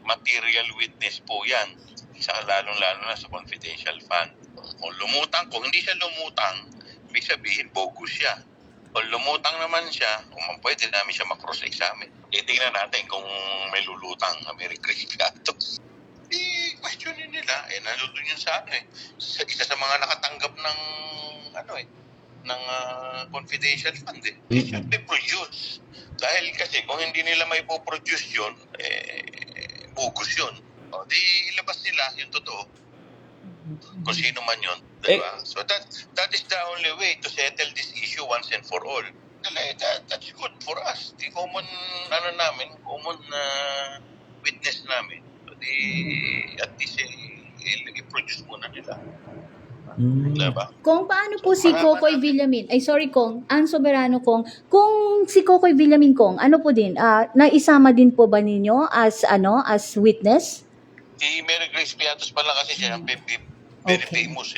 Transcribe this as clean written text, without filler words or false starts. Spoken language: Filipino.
material witness po yan. Isa lalong-lalo na sa confidential fund. Kung lumutang, kung hindi siya lumutang, ibig sabihin bogus siya. Kung lumutang naman siya, pwede namin siya makross-examine. Tingnan natin kung may lulutang, may recreatos. Questionin nila, nandun yun sa isa sa mga nakatanggap ng ng confidential fund It should be produced. Dahil kasi kung hindi nila may po-produce yun, bogus yun. O, di ilabas nila yung totoo. Kung sino man yun. Diba? So that is the only way to settle this issue once and for all. That's good for us. The common, common witness namin. So, at least, i-produce muna nila. Diba? Kung paano po si Kokoy Villamin, Kong, ang Soberano Kong, kung si Kokoy Villamin Kong, ano po din, naisama din po ba ninyo as witness? Si Mary Grace Piatos pala kasi siya, very famous